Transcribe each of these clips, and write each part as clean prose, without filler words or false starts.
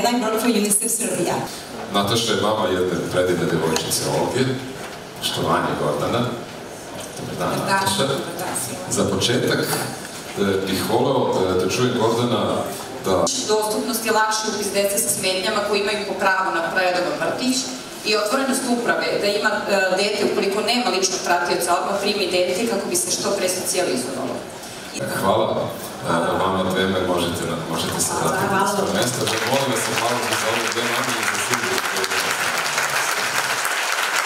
and I work for UNICEF Serbia. Nataša je mama jedne predivne devojčice ovdje. Štovanje Gordana. Dobar dan, Nataša. Za početak bih voleo da čujem Gordana da... Dostupnost je lakši upis dece sa smetnjama koji imaju po pravu na predobar vrtić i otvorenost uprave da ima dete, ukoliko nema ličnog pratioca, odmah primi dete kako bi se što pre socijalizovalo. Hvala vama dveme, možete se vratiti na svoje mjesto. Molim vas se hvala za ove dve mame i za sigurno.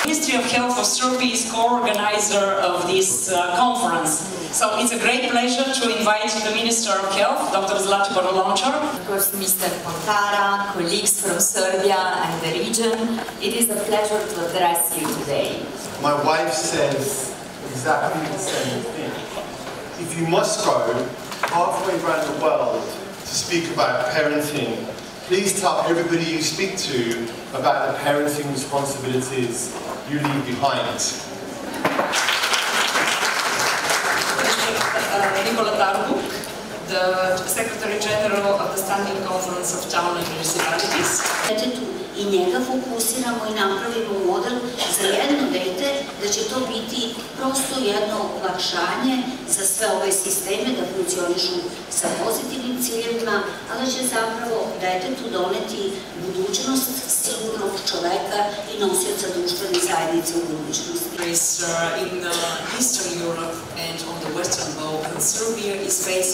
Ministry of Health of Serbia is co-organizer of this conference. So it's a great pleasure to invite the Minister of Health, Dr. Zlatibor Lončar. Of course, Mr. Pontara, colleagues from Serbia and the region, it is a pleasure to address you today. My wife says exactly the same thing. If you must go halfway around the world to speak about parenting, please tell everybody you speak to about the parenting responsibilities you leave behind. Nikola Tarbuk, the Secretary General of the Standing Conference of Town and Municipalities. I njega fokusiramo i napravimo model za jedno dete, da će to biti prosto jedno olakšanje za sve ove sisteme da funkcionišu sa pozitivnim ciljevima, a da će zapravo detetu doneti budućnost sigurnog čoveka i nosioca društvene zajednice u budućnosti. In Eastern Europe and on the Western Balkans, Serbia is facing